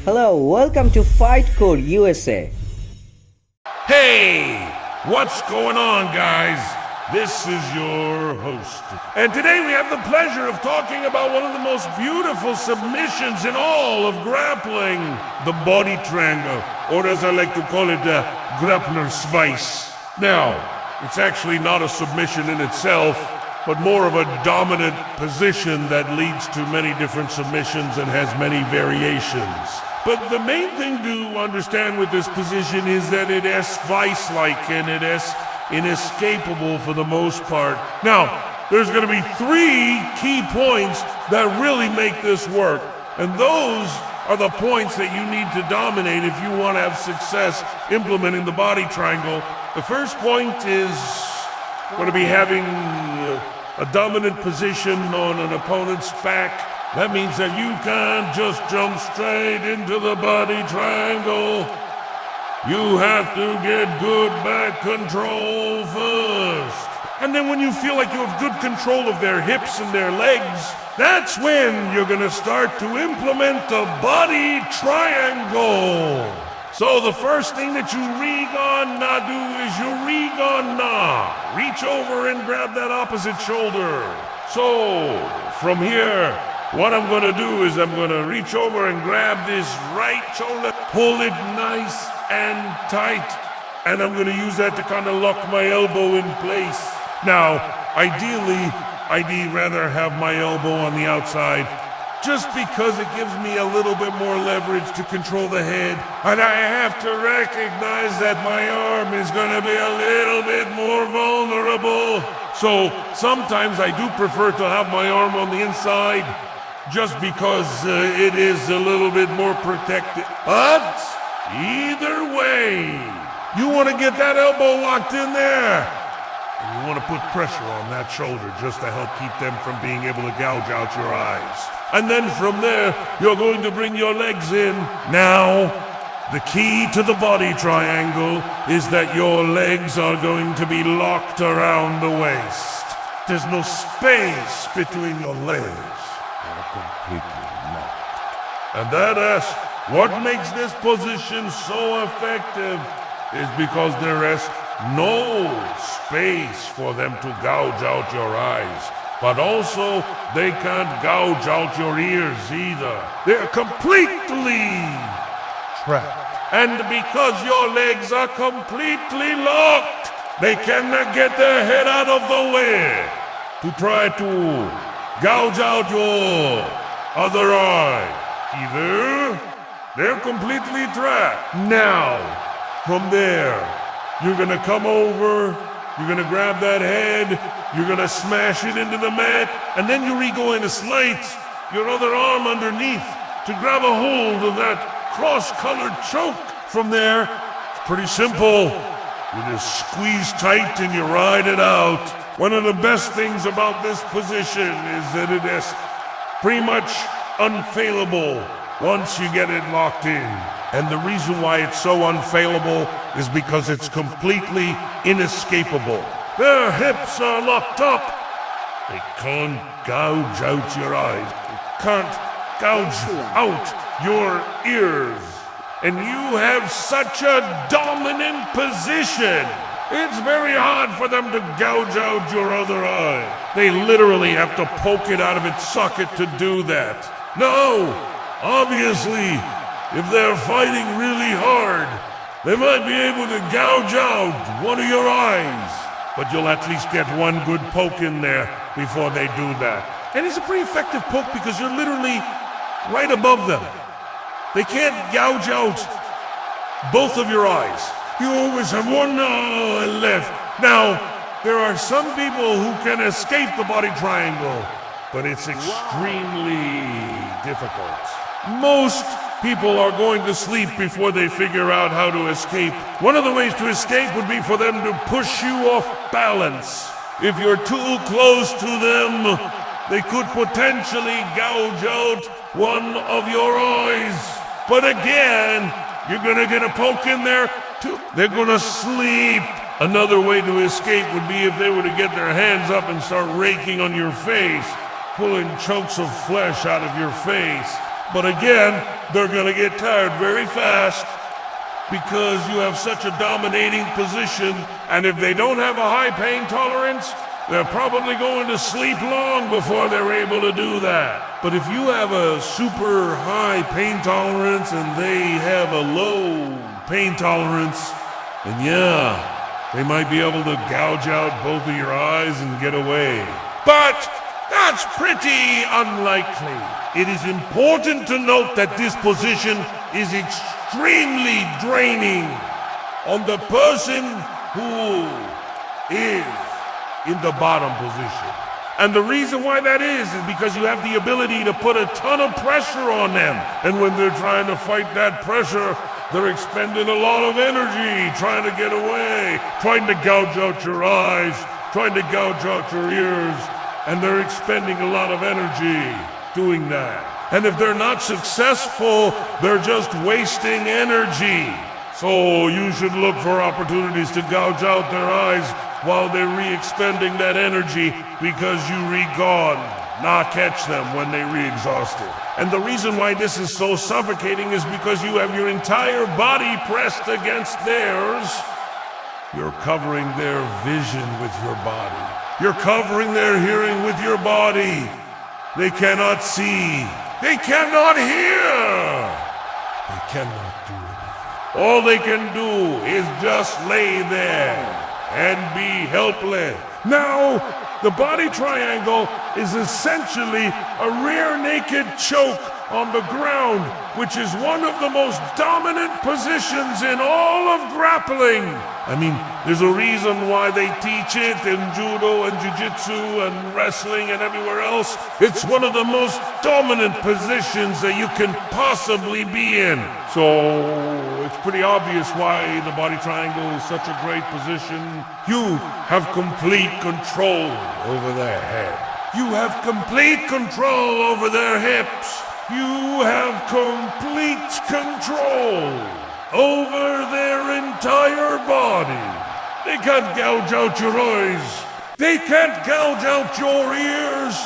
Hello, welcome to FightCore USA. Hey, what's going on, guys? This is your host. And today we have the pleasure of talking about one of the most beautiful submissions in all of grappling, the body triangle, or as I like to call it, the Grappler's Vise. Now, it's actually not a submission in itself, but more of a dominant position that leads to many different submissions and has many variations. But the main thing to understand with this position is that it is vice-like and it is inescapable for the most part. Now, there's going to be three key points that really make this work. And those are the points that you need to dominate if you want to have success implementing the body triangle. The first point is going to be having a dominant position on an opponent's back. That means that you can't just jump straight into the body triangle. You have to get good back control first. And then when you feel like you have good control of their hips and their legs, that's when you're gonna start to implement the body triangle. So the first thing that you do is you reach over and grab that opposite shoulder. So from here, what I'm gonna do is I'm gonna reach over and grab this right shoulder, pull it nice and tight, and I'm gonna use that to kind of lock my elbow in place. Now, ideally, I'd rather have my elbow on the outside, just because it gives me a little bit more leverage to control the head, and I have to recognize that my arm is gonna be a little bit more vulnerable. So sometimes I do prefer to have my arm on the inside, just because it is a little bit more protected. But either way, you want to get that elbow locked in there. And you want to put pressure on that shoulder just to help keep them from being able to gouge out your eyes. And then from there, you're going to bring your legs in. Now, the key to the body triangle is that your legs are going to be locked around the waist. There's no space between your legs. Completely locked. And that is what makes this position so effective, is because there is no space for them to gouge out your eyes. But also, they can't gouge out your ears either. They're completely trapped. And because your legs are completely locked, they cannot get their head out of the way to try to gouge out your other eye. Either they're completely trapped. Now, from there, you're gonna come over, you're gonna grab that head, you're gonna smash it into the mat, and then you're going to slide your other arm underneath to grab a hold of that cross-colored choke. From there, it's pretty simple. You just squeeze tight and you ride it out. One of the best things about this position is that it is pretty much unfailable once you get it locked in. And the reason why it's so unfailable is because it's completely inescapable. Their hips are locked up. They can't gouge out your eyes. They can't gouge out your ears. And you have such a dominant position. It's very hard for them to gouge out your other eye. They literally have to poke it out of its socket to do that. No, obviously, if they're fighting really hard, they might be able to gouge out one of your eyes. But you'll at least get one good poke in there before they do that. And it's a pretty effective poke because you're literally right above them. They can't gouge out both of your eyes. You always have one eye left. Now, there are some people who can escape the body triangle, but it's extremely difficult. Most people are going to sleep before they figure out how to escape. One of the ways to escape would be for them to push you off balance. If you're too close to them, they could potentially gouge out one of your eyes. But again, you're gonna get a poke in there too. They're gonna sleep. Another way to escape would be if they were to get their hands up and start raking on your face, pulling chunks of flesh out of your face. But again, they're going to get tired very fast because you have such a dominating position, and if they don't have a high pain tolerance, they're probably going to sleep long before they're able to do that. But if you have a super high pain tolerance and they have a low pain tolerance, then yeah, they might be able to gouge out both of your eyes and get away. But that's pretty unlikely. It is important to note that this position is extremely draining on the person who is in the bottom position. And the reason why that is because you have the ability to put a ton of pressure on them. And when they're trying to fight that pressure, they're expending a lot of energy trying to get away, trying to gouge out your eyes, trying to gouge out your ears, and they're expending a lot of energy doing that. And if they're not successful, they're just wasting energy. So you should look for opportunities to gouge out their eyes while they're re-expending that energy, because you re-gone, not catch them when they re-exhausted. And the reason why this is so suffocating is because you have your entire body pressed against theirs. You're covering their vision with your body. You're covering their hearing with your body. They cannot see. They cannot hear. They cannot do anything. All they can do is just lay there and be helpless. Now, the body triangle is essentially a rear naked choke on the ground, which is one of the most dominant positions in all of grappling. I mean, there's a reason why they teach it in judo and jiu-jitsu and wrestling and everywhere else. It's one of the most dominant positions that you can possibly be in. So it's pretty obvious why the body triangle is such a great position. You have complete control over their head. You have complete control over their hips. You have complete control over their entire body. They can't gouge out your eyes. They can't gouge out your ears.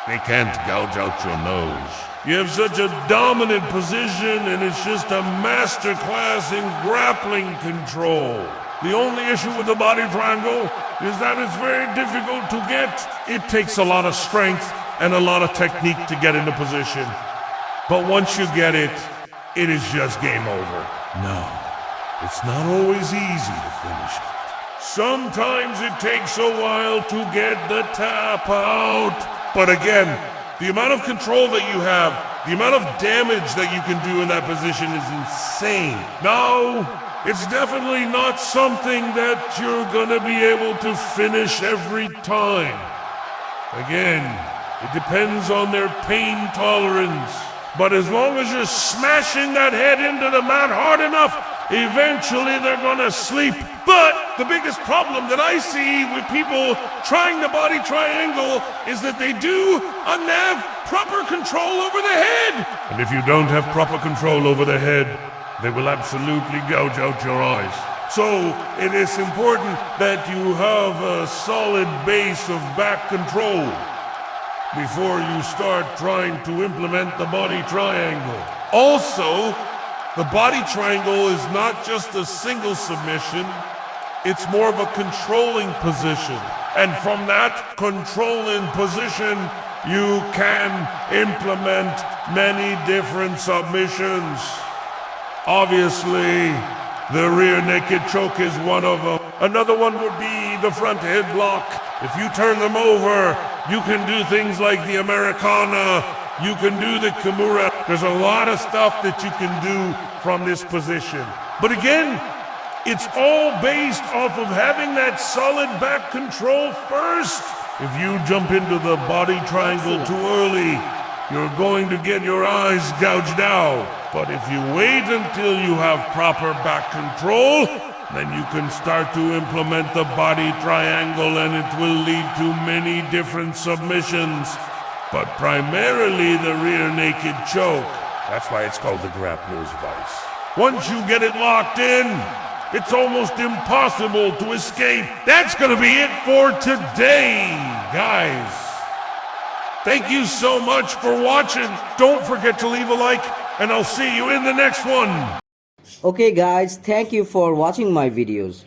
They can't gouge out your nose. You have such a dominant position, and it's just a master class in grappling control. The only issue with the body triangle is that it's very difficult to get. It takes a lot of strength and a lot of technique to get into position. But once you get it, it is just game over. No, it's not always easy to finish it. Sometimes it takes a while to get the tap out. But again, the amount of control that you have, the amount of damage that you can do in that position is insane. Now, it's definitely not something that you're gonna be able to finish every time. Again, it depends on their pain tolerance. But as long as you're smashing that head into the mat hard enough, eventually they're gonna sleep. But the biggest problem that I see with people trying the body triangle is that they do not have proper control over the head. And if you don't have proper control over the head, they will absolutely gouge out your eyes. So it is important that you have a solid base of back control before you start trying to implement the body triangle. Also, the body triangle is not just a single submission, it's more of a controlling position. And from that controlling position, you can implement many different submissions. Obviously, the rear naked choke is one of them. Another one would be the front headlock. If you turn them over, you can do things like the Americana, you can do the Kimura. There's a lot of stuff that you can do from this position. But again, it's all based off of having that solid back control first. If you jump into the body triangle too early, you're going to get your eyes gouged out. But if you wait until you have proper back control, then you can start to implement the body triangle, and it will lead to many different submissions. But primarily the rear naked choke. That's why it's called the Grappler's Vise. Once you get it locked in, it's almost impossible to escape. That's gonna be it for today, guys. Thank you so much for watching. Don't forget to leave a like, and I'll see you in the next one. Okay guys, thank you for watching my videos.